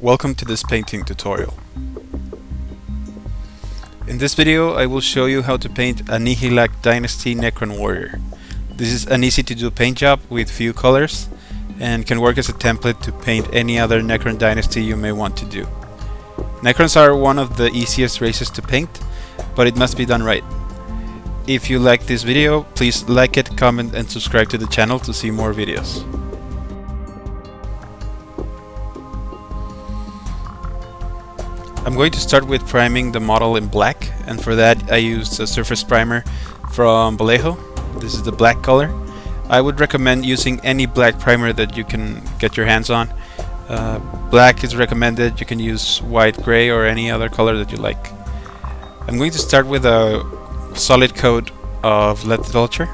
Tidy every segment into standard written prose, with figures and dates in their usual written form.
Welcome to this painting tutorial. In this video I will show you how to paint a Nihilak Dynasty Necron warrior. This is an easy to do paint job with few colors and can work as a template to paint any other Necron dynasty you may want to do. Necrons are one of the easiest races to paint, but it must be done right. If you like this video, please like it, comment and subscribe to the channel to see more videos. I'm going to start with priming the model in black, and for that I used a surface primer from Vallejo. This is the black color. I would recommend using any black primer that you can get your hands on. Black is recommended. You can use white, gray or any other color that you like. I'm going to start with a solid coat of Leadbelcher.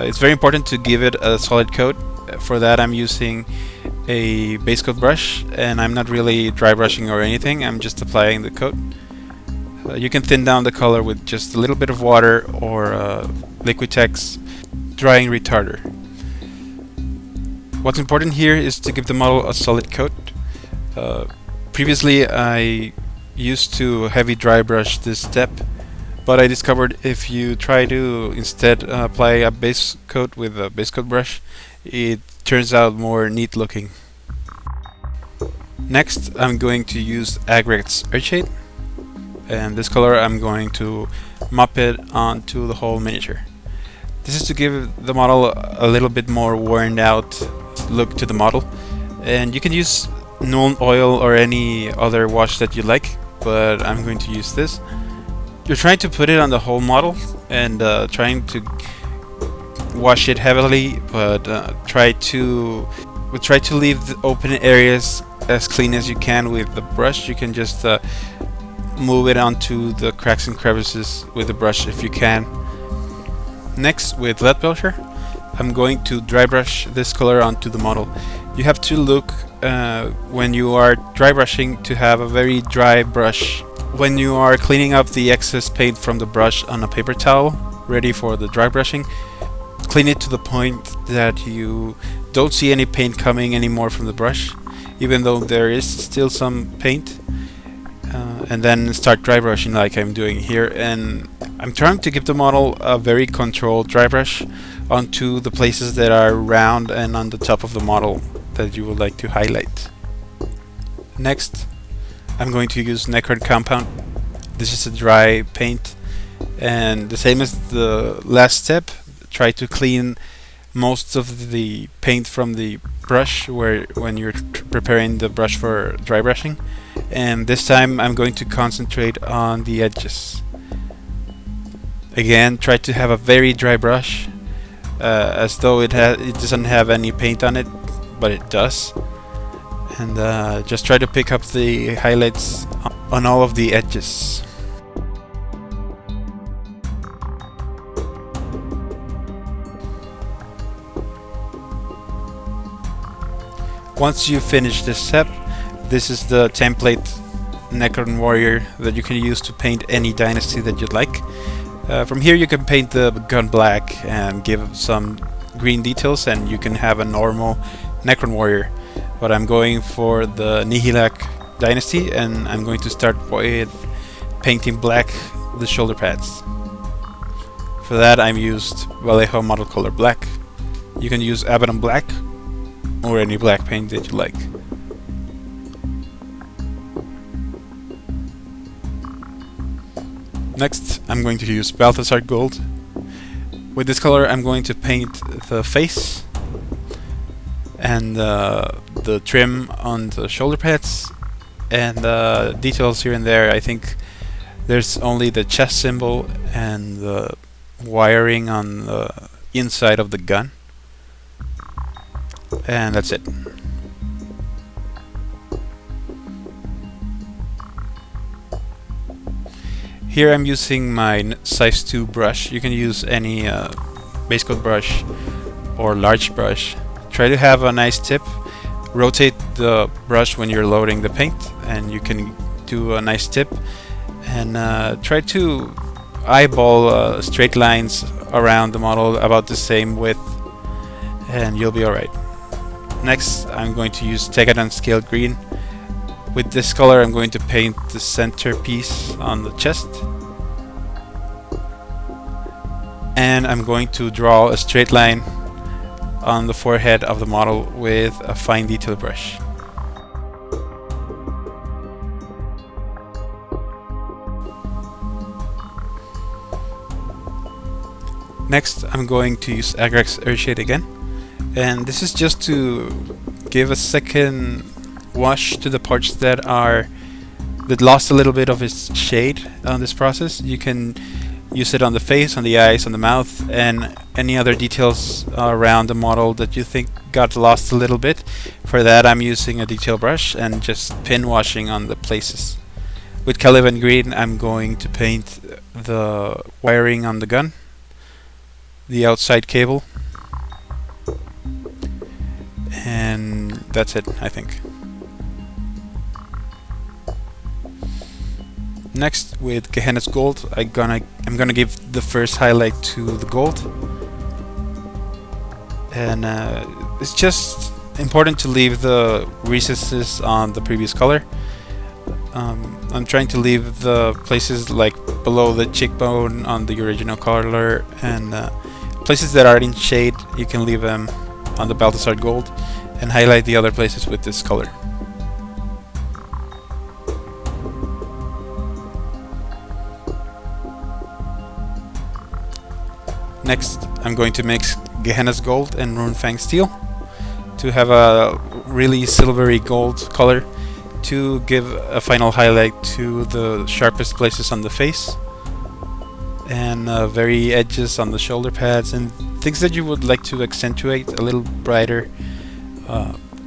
It's very important to give it a solid coat. For that I'm using a base coat brush, and I'm not really dry brushing or anything, I'm just applying the coat. You can thin down the color with just a little bit of water or Liquitex drying retarder. What's important here is to give the model a solid coat. Previously I used to heavy dry brush this step, but I discovered if you try to instead apply a base coat with a base coat brush, it turns out more neat looking. Next I'm going to use Agrax Earthshade, and this color I'm going to mop it onto the whole miniature. This is to give the model a little bit more worn out look to the model, and you can use Nuln oil or any other wash that you like, but I'm going to use this. You're trying to put it on the whole model and trying to wash it heavily, but try to leave the open areas as clean as you can with the brush. You can just move it onto the cracks and crevices with the brush if you can. Next, with Leadbelcher, I'm going to dry brush this color onto the model. You have to look when you are dry brushing to have a very dry brush. When you are cleaning up the excess paint from the brush on a paper towel ready for the dry brushing, clean it to the point that you don't see any paint coming anymore from the brush, even though there is still some paint, and then start dry brushing like I'm doing here. And I'm trying to give the model a very controlled dry brush onto the places that are round and on the top of the model that you would like to highlight. Next I'm going to use Necron Compound. This is a dry paint, and the same as the last step, try to clean most of the paint from the brush when you're preparing the brush for dry brushing, and this time I'm going to concentrate on the edges. Again, try to have a very dry brush, as though it doesn't have any paint on it, but it does, and just try to pick up the highlights on all of the edges. Once you finish this step, this is the template Necron warrior that you can use to paint any dynasty that you'd like. From here you can paint the gun black and give some green details, and you can have a normal Necron warrior. But I'm going for the Nihilak Dynasty, and I'm going to start with painting black the shoulder pads. For that I've used Vallejo model color black. You can use Abaddon black or any black paint that you like. Next I'm going to use Balthasar gold. With this color I'm going to paint the face and the trim on the shoulder pads, and details here and there. I think there's only the chest symbol and the wiring on the inside of the gun, and that's it. Here I'm using my size 2 brush. You can use any base coat brush or large brush. Try to have a nice tip. Rotate the brush when you're loading the paint, and you can do a nice tip, and try to eyeball straight lines around the model about the same width, and you'll be alright. Next, I'm going to use Steggadon Scaled Green. With this color, I'm going to paint the center piece on the chest. And I'm going to draw a straight line on the forehead of the model with a fine detail brush. Next, I'm going to use Agrax Earthshade again, and this is just to give a second wash to the parts that lost a little bit of its shade on this process. You can use it on the face, on the eyes, on the mouth, and any other details around the model that you think got lost a little bit. For that, I'm using a detail brush and just pin washing on the places. With Caliban green, I'm going to paint the wiring on the gun, the outside cable, and that's it, I think. Next, with Gehena's gold, I'm gonna give the first highlight to the gold, and it's just important to leave the recesses on the previous color. I'm trying to leave the places like below the cheekbone on the original color, and places that are in shade, you can leave them on the Balthasar gold, and highlight the other places with this color. Next, I'm going to mix Gehena's gold and Runefang steel to have a really silvery gold color to give a final highlight to the sharpest places on the face and very edges on the shoulder pads and things that you would like to accentuate a little brighter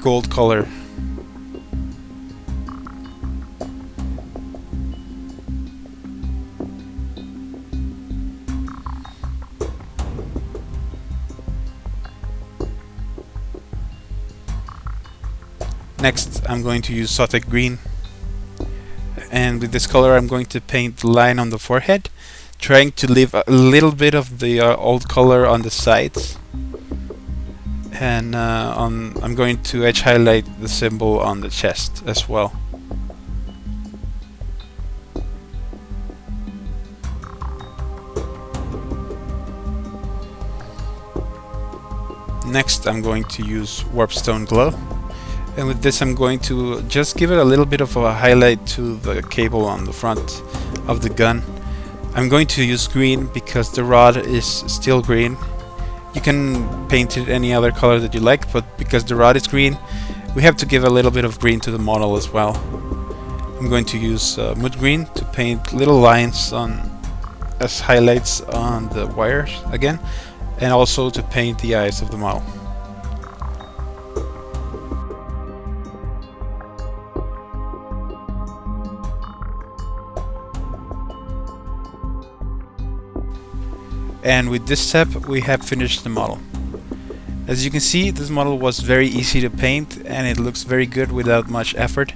gold color. Next, I'm going to use Sotek green, and with this color I'm going to paint the line on the forehead, trying to leave a little bit of the old color on the sides, and I'm going to edge highlight the symbol on the chest as well. Next, I'm going to use Warpstone glow. And with this I'm going to just give it a little bit of a highlight to the cable on the front of the gun. I'm going to use green because the rod is still green. You can paint it any other color that you like, but because the rod is green, we have to give a little bit of green to the model as well. I'm going to use Moot green to paint little lines as highlights on the wires again, and also to paint the eyes of the model. And with this step we have finished the model. As you can see, this model was very easy to paint and it looks very good without much effort,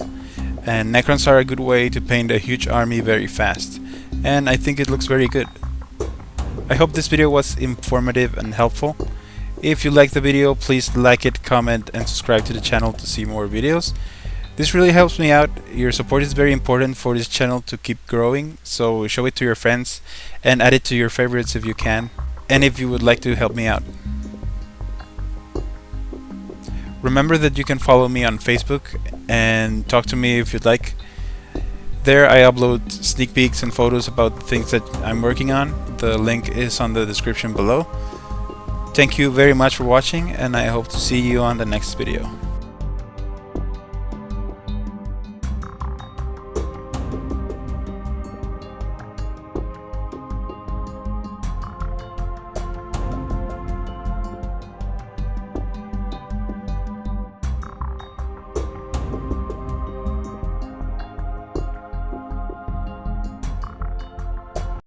and Necrons are a good way to paint a huge army very fast, and I think it looks very good. I hope this video was informative and helpful. If you liked the video, please like it, comment and subscribe to the channel to see more videos. This really helps me out. Your support is very important for this channel to keep growing, so show it to your friends and add it to your favorites if you can, and if you would like to help me out. Remember that you can follow me on Facebook and talk to me if you'd like. There I upload sneak peeks and photos about the things that I'm working on. The link is on the description below. Thank you very much for watching, and I hope to see you on the next video.